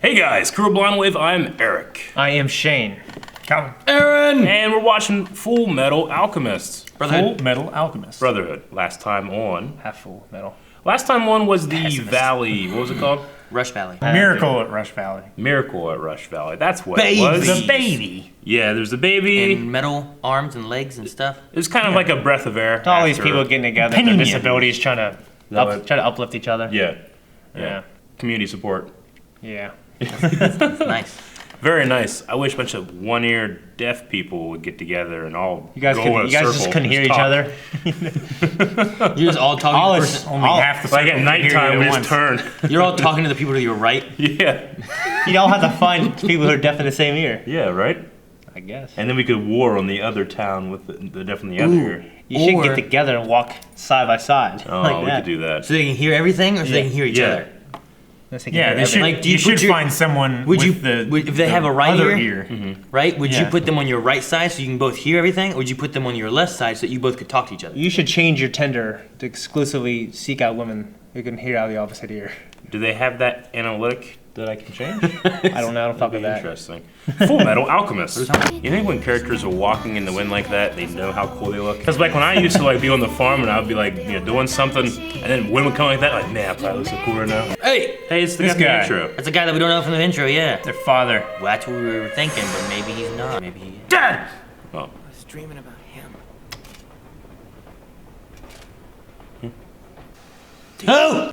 Hey guys, Crew of Blind Wave, I'm Eric. I am Shane. Calvin. Aaron! And we're watching Fullmetal Alchemist. Brotherhood. Fullmetal Alchemist. Brotherhood. Last time on. Half full metal. Last time on was the Pessimist. Valley. What was it called? Rush Valley. Miracle at Rush Valley. Miracle at Rush Valley. That's what Baby. it was. The baby. Yeah, there's the baby. And metal arms and legs and stuff. It was kind of like a breath of air. All these after- people getting together, their Opinion. disabilities, trying to uplift each other. Yeah. Yeah. Community support. Yeah. Nice. Very nice. I wish a bunch of one-eared deaf people would get together and all You guys, go in a just circle couldn't and hear each talk. other. You're just all talking. All to the is- person- Only half the Like circle at can hear nighttime, you we at just once. turn. You're all talking to the people to your right. Yeah. You all have to find people who are deaf in the same ear. Yeah, right? I guess. And then we could war on the other town with the deaf in the other ear. You should Or- get together and walk side by side. Oh, like we that. could do that. So they can hear everything, or so they can hear each Yeah. other. Unless they can Yeah, hear they should. everything. Like, do you you should put your- find someone Would with you, the if they have a right other ear, ear. right? Would you Yeah. put them on your right side so you can both hear everything, or would you put them on your left side so that you both could talk to each other? You should change your Tinder to exclusively seek out women who can hear out of the opposite ear. Do they have that analytic that I can change? I don't know. I don't fuck with that. Interesting. Full Metal Alchemist. You think when characters are walking in the wind like that, they know how cool they look? Because like when I used to like be on the farm and I would be like, doing something, and then wind would come like that, like, man, I probably look so cool right now. Hey, Hey, it's the This guy from the guy. intro. that's a guy that we don't know from the intro. Yeah, Their father. well, that's what we were thinking, but maybe he's not. Maybe he is. Dad! Oh. I was dreaming about him. Oh!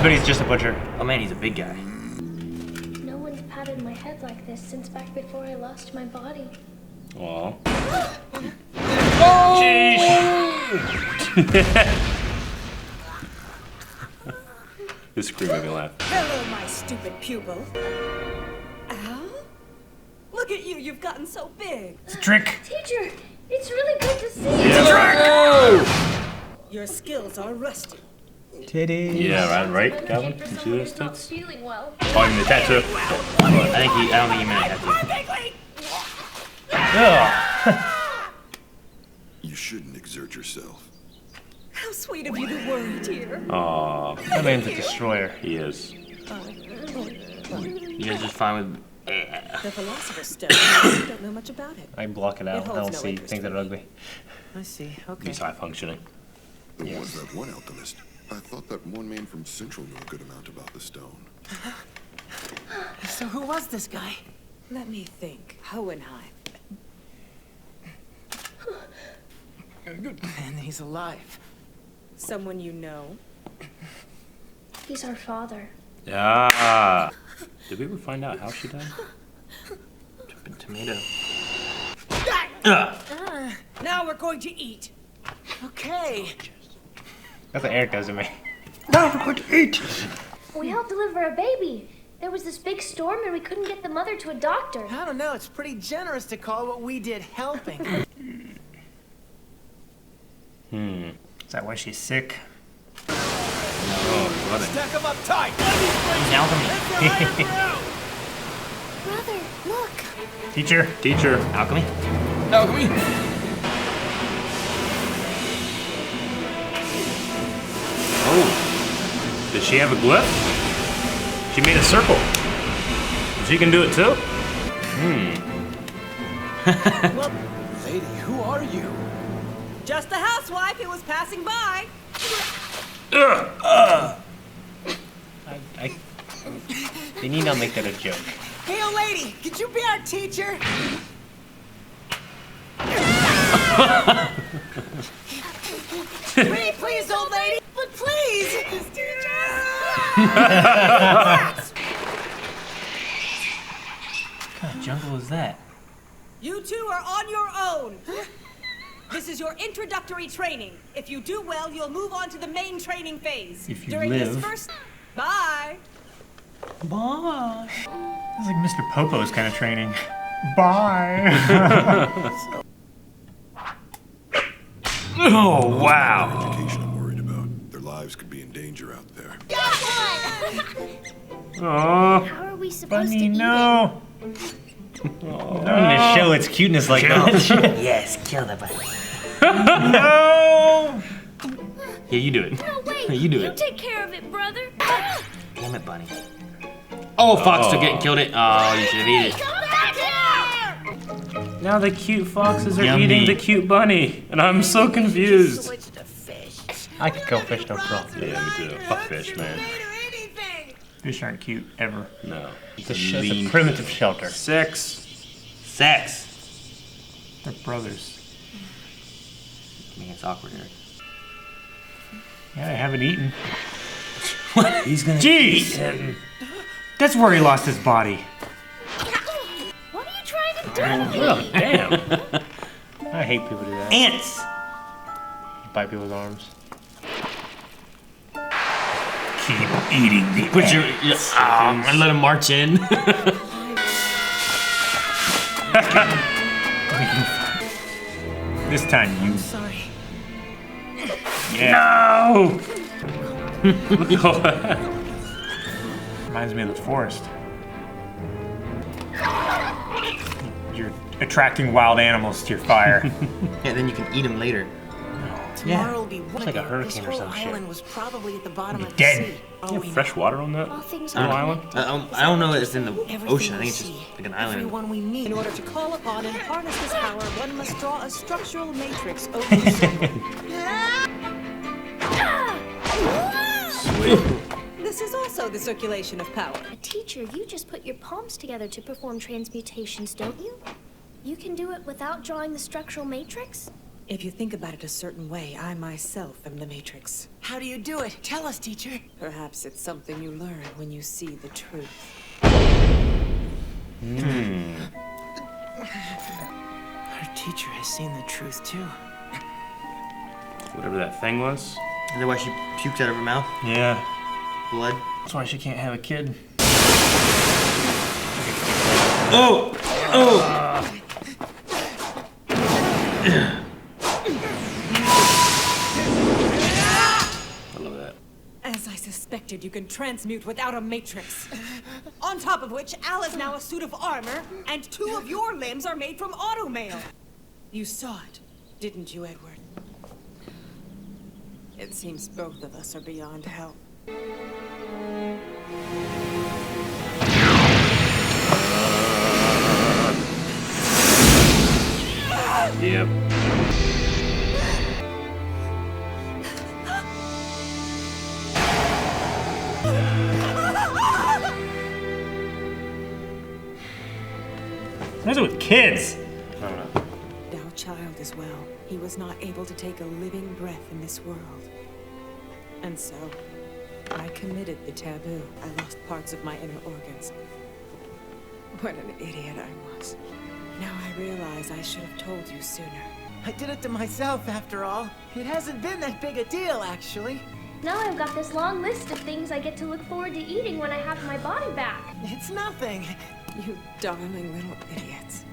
But he's just a butcher. Oh man, he's a big guy. No one's patted my head like this since back before I lost my body. Aw. This scream made me laugh. Hello, my stupid pupil. Al? Look at you, you've gotten so big. It's a trick. Teacher, it's really good to see you. Your skills are rusty. Titties. Yeah, right, I'm Calvin? for You see someone this who's not tits? feeling well. Oh, you mean the tattoo? I don't think he meant that. Ugh. You shouldn't exert yourself. How sweet of you to worry, dear. Aw, That man's a destroyer. he is. You guys just fine with. The Philosopher's Stone. I don't know much about it. I block it out. It I holds don't no see interest things that for are me. ugly. I see. Okay. He's high functioning. There was that one alchemist. I thought that one man from Central knew a good amount about the stone. So who was this guy? Let me think. Hohenheim. And he's alive. Someone you know? He's our father. Ah. Did we ever find out how she died? Jumping tomato. Now we're going to eat. Okay. That's what Eric does to me. We helped deliver a baby. There was this big storm and we couldn't get the mother to a doctor. I don't know. It's pretty generous to call what we did helping. Is that why she's sick? Oh, brother. He's alchemy. Brother, look. Teacher. Teacher. Alchemy? Oh. Does she have a glyph? She made a circle. She can do it too? Lady, who are you? Just a housewife who was passing by. They need not make that a joke. Hey, old lady, could you be our teacher? Pretty please, old lady, but please. What kind of jungle is that? You two are on your own. This is your introductory training. If you do well, you'll move on to the main training phase. If you During this live. first... Bye. Bye. It's like Mr. Popo's kind of training. Bye. Oh, wow. Education I'm worried about. Their lives could be in danger out there. Aw. How are we supposed Bunny, to eat no. Don't to show its cuteness like that. Yes, kill the bunny. No. Yeah, you do it. it? No, wait. You do it. take care of it, brother. Damn it, Bunny. Oh, Fox took it and killed it. Oh, you should have eaten it. Come back here! Now the cute foxes are Yummy. eating the cute bunny, and I'm so confused. Switch to fish. I could kill fish, no problem. Yeah, me too. Fuck fish, man. Fish aren't cute ever. No. It's a primitive shelter. 6. Sex. They're brothers. I mean, it's awkward here. Yeah, they haven't eaten. He's gonna. Jeez! That's where he lost his body. What are you trying to do? Oh, damn. I hate people who do that. Ants. Bite people's arms. Keep eating the Put your. And let him march in. This time you. Sorry. Yeah. No! Reminds me of the forest. You're attracting wild animals to your fire. Yeah, then you can eat them later. Tomorrow will be like a hurricane or this some whole shit. island was probably at the bottom of the dead. sea. Oh, You we have fresh water on that All things little are island? I don't know if it's in the everything ocean. I we think it's just see, like an island. Everyone we need. In order to call upon and harness this power, one must draw a structural matrix over the circle. Sweet. This is also the circulation of power. A teacher, you just put your palms together to perform transmutations, don't you? You can do it without drawing the structural matrix? If you think about it a certain way, I myself am the matrix. How do you do it? Tell us, teacher. Perhaps it's something you learn when you see the truth. Our teacher has seen the truth too. Whatever that thing was. Is that why she puked out of her mouth? Yeah. Blood. That's why she can't have a kid. Oh! Oh! I love that. As I suspected, you can transmute without a matrix. On top of which, Al is now a suit of armor, and 2 of your limbs are made from automail. You saw it, didn't you, Edward? It seems both of us are beyond help. Yep. What's it with kids? Thou child as well. He was not able to take a living breath in this world. And so, I committed the taboo. I lost parts of my inner organs. What an idiot I was. Now I realize I should have told you sooner. I did it to myself, after all. It hasn't been that big a deal, actually. Now I've got this long list of things I get to look forward to eating when I have my body back. It's nothing. You darling little idiots.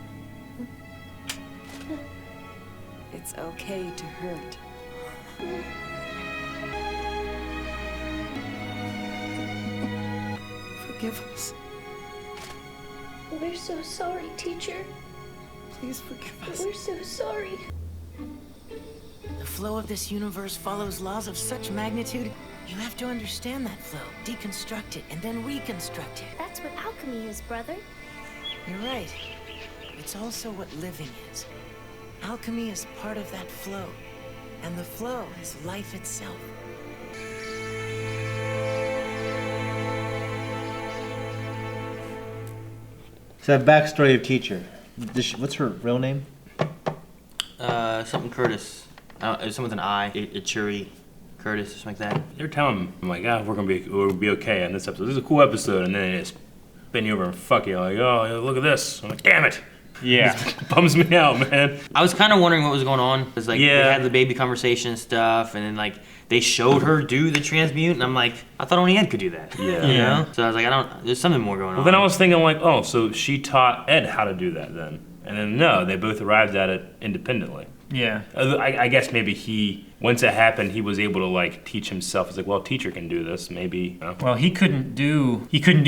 It's okay to hurt. Forgive us. We're so sorry, teacher. Please forgive us. We're so sorry. The flow of this universe follows laws of such magnitude. You have to understand that flow, deconstruct it, and then reconstruct it. That's what alchemy is, brother. You're right. It's also what living is. Alchemy is part of that flow, and the flow is life itself. So that backstory of teacher. What's her real name? Something Curtis. It's something with an I. Ichiri Curtis or something like that. They're telling me, I'm like, we'll be okay on this episode. This is a cool episode, and then they just bend you over and fuck you. Like, oh, look at this. I'm like, damn it. Yeah. It bums me out, man. I was kind of wondering what was going on. Because, like, Yeah. they had the baby conversation and stuff, and then, like, they showed her do the transmute, and I'm like, I thought only Ed could do that. Yeah. You know? So I was like, there's something more going on. Well, then I was thinking, like, oh, so she taught Ed how to do that then. And then, no, they both arrived at it independently. Yeah. I guess maybe once it happened, he was able to, like, teach himself. He's like, well, teacher can do this, maybe. Well, he couldn't do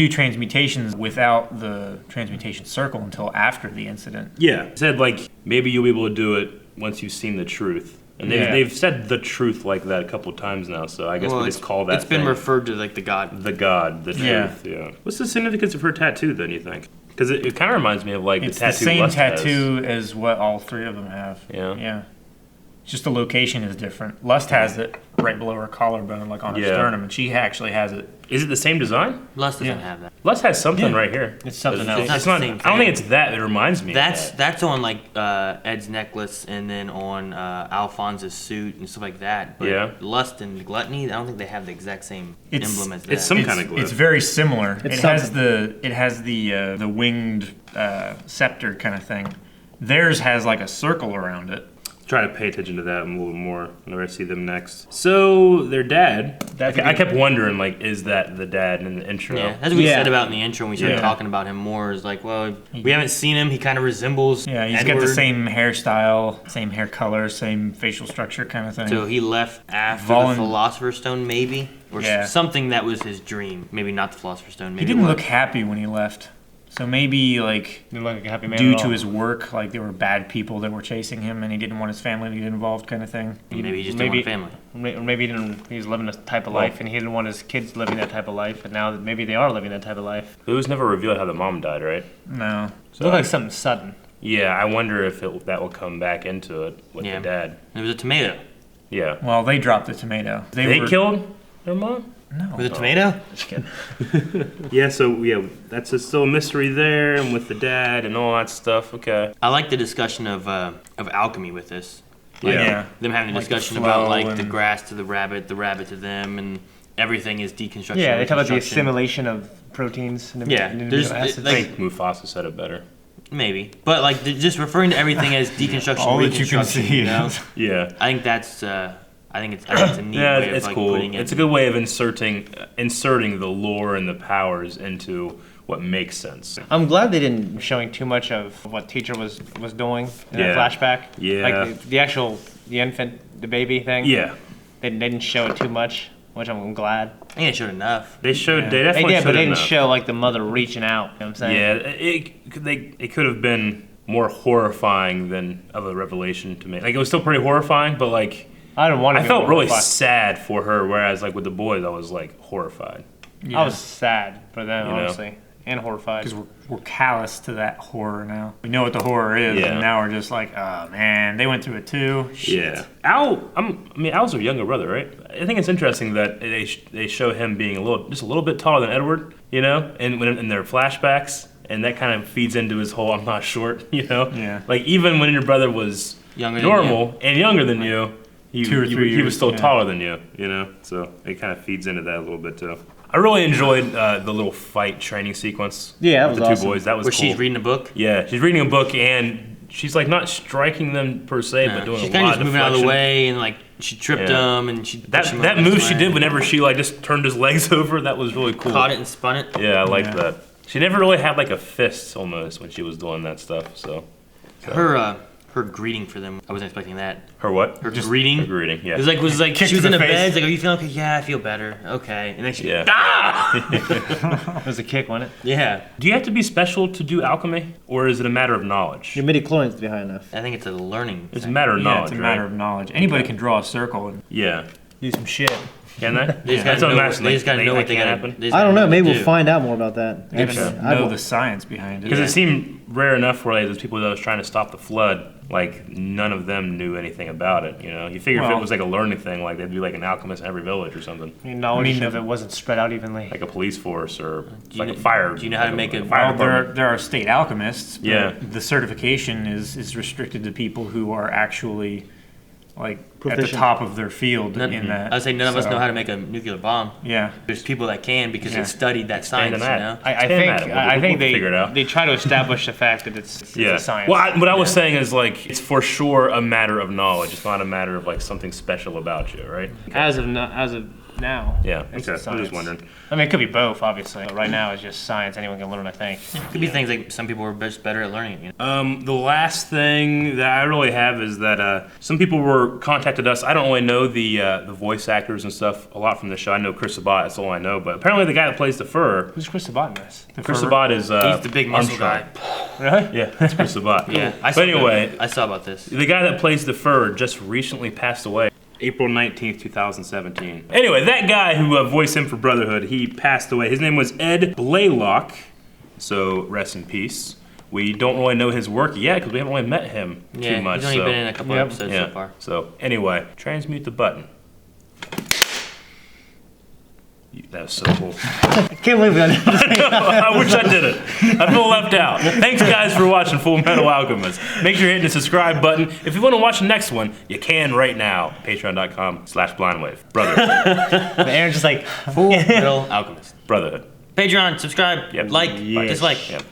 transmutations without the transmutation circle until after the incident. Yeah. He said, like, maybe you'll be able to do it once you've seen the truth. And they've said the truth like that a couple times now, so I guess we just call that It's been thing referred to like the god. the god, the truth, yeah. What's the significance of her tattoo then, you think? Because it kind of reminds me of like It's the the tattoo same Lust tattoo as what all three of them have. Yeah. Yeah. Just the location is different. Lust has it right below her collarbone, like on her sternum, and she actually has it. Is it the same design? Lust doesn't have that. Lust has something right here. It's something else. It's not. I don't think it's that. It reminds me. That's of that. on like Ed's necklace and then on Alphonse's suit and stuff like that. But Yeah. Lust and Gluttony, I don't think they have the exact same emblem as that. It's some kind of glue. It's very similar. It's It has the winged scepter kind of thing. Theirs has like a circle around it. Try to pay attention to that a little more whenever I see them next. So their dad. I kept wondering, like, is that the dad in the intro? Yeah, that's what we said about in the intro when we started talking about him more. Is like, well, we haven't seen him. He kind of resembles. Yeah, he's got the same hairstyle, same hair color, same facial structure kind of thing. So he left after the Philosopher's Stone, maybe, or something that was his dream. Maybe not the Philosopher's Stone. Maybe he didn't look happy when he left. So maybe like Didn't look like a happy man due at to all. his work, like there were bad people that were chasing him, and he didn't want his family to get involved, kind of thing. Maybe he just didn't want family. Or maybe he was living a type of life, and he didn't want his kids living that type of life, and now that maybe they are living that type of life. It was never revealed how the mom died, right? No. It looked like something sudden. Yeah, I wonder if that will come back into it with the dad. There was a tomato. Yeah. Well, they dropped the tomato. They killed their mom? No. With a tomato? Just kidding. Yeah, so that's still a mystery there, and with the dad and all that stuff. Okay. I like the discussion of alchemy with this. Like, Yeah. them having a Like the discussion about flow like the and- grass to the rabbit to them, and everything is deconstruction. Yeah, they talk about the reconstruction. assimilation of proteins and Yeah, amino there's- acids. I think Mufasa said it better. Maybe, but like just referring to everything as deconstruction, All that you can reconstruction. see. You know? Yeah. I think that's I think it's a neat Yeah, way of it's like cool. putting it. It's a good way of inserting the lore and the powers into what makes sense. I'm glad they didn't showing too much of what teacher was doing in that flashback. Yeah. Like the infant, the baby thing. Yeah. They didn't show it too much, which I'm glad. I think it showed enough. They showed. They They definitely did, showed but they didn't enough. show like the mother reaching out. You know what I'm saying? Yeah, it could have been more horrifying than of a revelation to me. Like it was still pretty horrifying, but like I didn't want to. I felt really sad for her. Whereas like with the boys, I was like horrified. Yeah. I was sad for them, You know? honestly, and horrified. Because we're callous to that horror now. We know what the horror is, Yeah. and now we're just like, oh man, they went through it too. Shit. Yeah, Al's her younger brother, right? I think it's interesting that they show him being just a little bit taller than Edward, you know, and when in their flashbacks, and that kind of feeds into his whole "I'm not short," you know. Yeah. Like even when your brother was Younger than normal and younger than you, he 2 or 3 he was years, still yeah. taller than you know. So it kind of feeds into that a little bit too. I really enjoyed the little fight training sequence. Yeah, that with was the awesome. two boys. That was Where cool. she's reading a book. Yeah, she's reading a book and she's like not striking them per se, but doing She's a kind lot of just of moving out of the deflection. way, and like she tripped him, and she pushed him That out move this she way. did whenever she like just turned his legs over, that was really cool. Caught it and spun it. Yeah, I liked that. She never really had like a fist almost when she was doing that stuff. So Her greeting for them, I wasn't expecting that. her what? Her greeting. Her greeting. Yeah. It was like Kick she was to in the a bed. face. It's like, are you feeling okay? Yeah, I feel better. Okay, and then she. Yeah. It was a kick, wasn't it? Yeah. Do you have to be special to do alchemy, or is it a matter of knowledge? Your midi-chlorian's to be high enough. I think it's a learning. It's a thing. matter of Yeah, knowledge, it's a matter right? of knowledge. Anybody can draw a circle and Yeah. do some shit. Can they? They just That's gotta what know. I'm asking. They just gotta know what they can't gotta. happen. they just I don't gotta know. Maybe what we'll to find out more about that. They Actually, gotta I know will- the science behind it. Because it seemed rare enough where like, those people that was trying to stop the flood, like none of them knew anything about it. You know, you figure if Well- it was like a learning thing, like they'd be like an alchemist in every village or something, knowledge of it wasn't spread out evenly. like a police force or you like know- a fire. do you know how to like make a- fire Well, department. there are state alchemists. But Yeah. The certification is restricted to people who are actually like at the Proficient. top of their field None- in that. I'd say none of us So, know how to make a nuclear bomb. Yeah. There's people that can because Yeah. they studied that Expand science. on You that. know. I Stand think at it. We'll- I think we'll figure it out. they try to establish the fact that it's Yeah. a science. Well, what I was saying is like it's for sure a matter of knowledge. It's not a matter of like something special about you, right? as of now. Yeah, It's okay. I'm science. just wondering. I mean, it could be both, obviously. But right now, it's just science. Anyone can learn, I think. It could be things like some people were just better at learning it. You know? The last thing that I really have is that some people were contacted us. I don't really know the voice actors and stuff a lot from the show. I know Chris Sabat, that's all I know. But apparently the guy that plays the fur, Who's Chris Sabat in this? Chris Sabat is He's the big muscle Armstrong. guy. Really? Yeah, that's Chris Sabat. Yeah, But anyway, I saw about this. the guy that plays the fur just recently passed away. April 19th, 2017. Anyway, that guy who voiced him for Brotherhood, he passed away. His name was Ed Blaylock, so rest in peace. We don't really know his work yet because we haven't really met him Yeah, too much. he's only so. been in a couple episodes Yeah. so far. So anyway, transmute the button. That was so cool. I can't believe that. I wish I did it. I feel left out. Thanks, guys, for watching Fullmetal Alchemist. Make sure you hit the subscribe button. If you want to watch the next one, you can right now. Patreon.com/blindwave. Brotherhood. Aaron's just like, Fullmetal Alchemist. Brotherhood. Patreon, subscribe, Yep. like, Yes. dislike. Yep.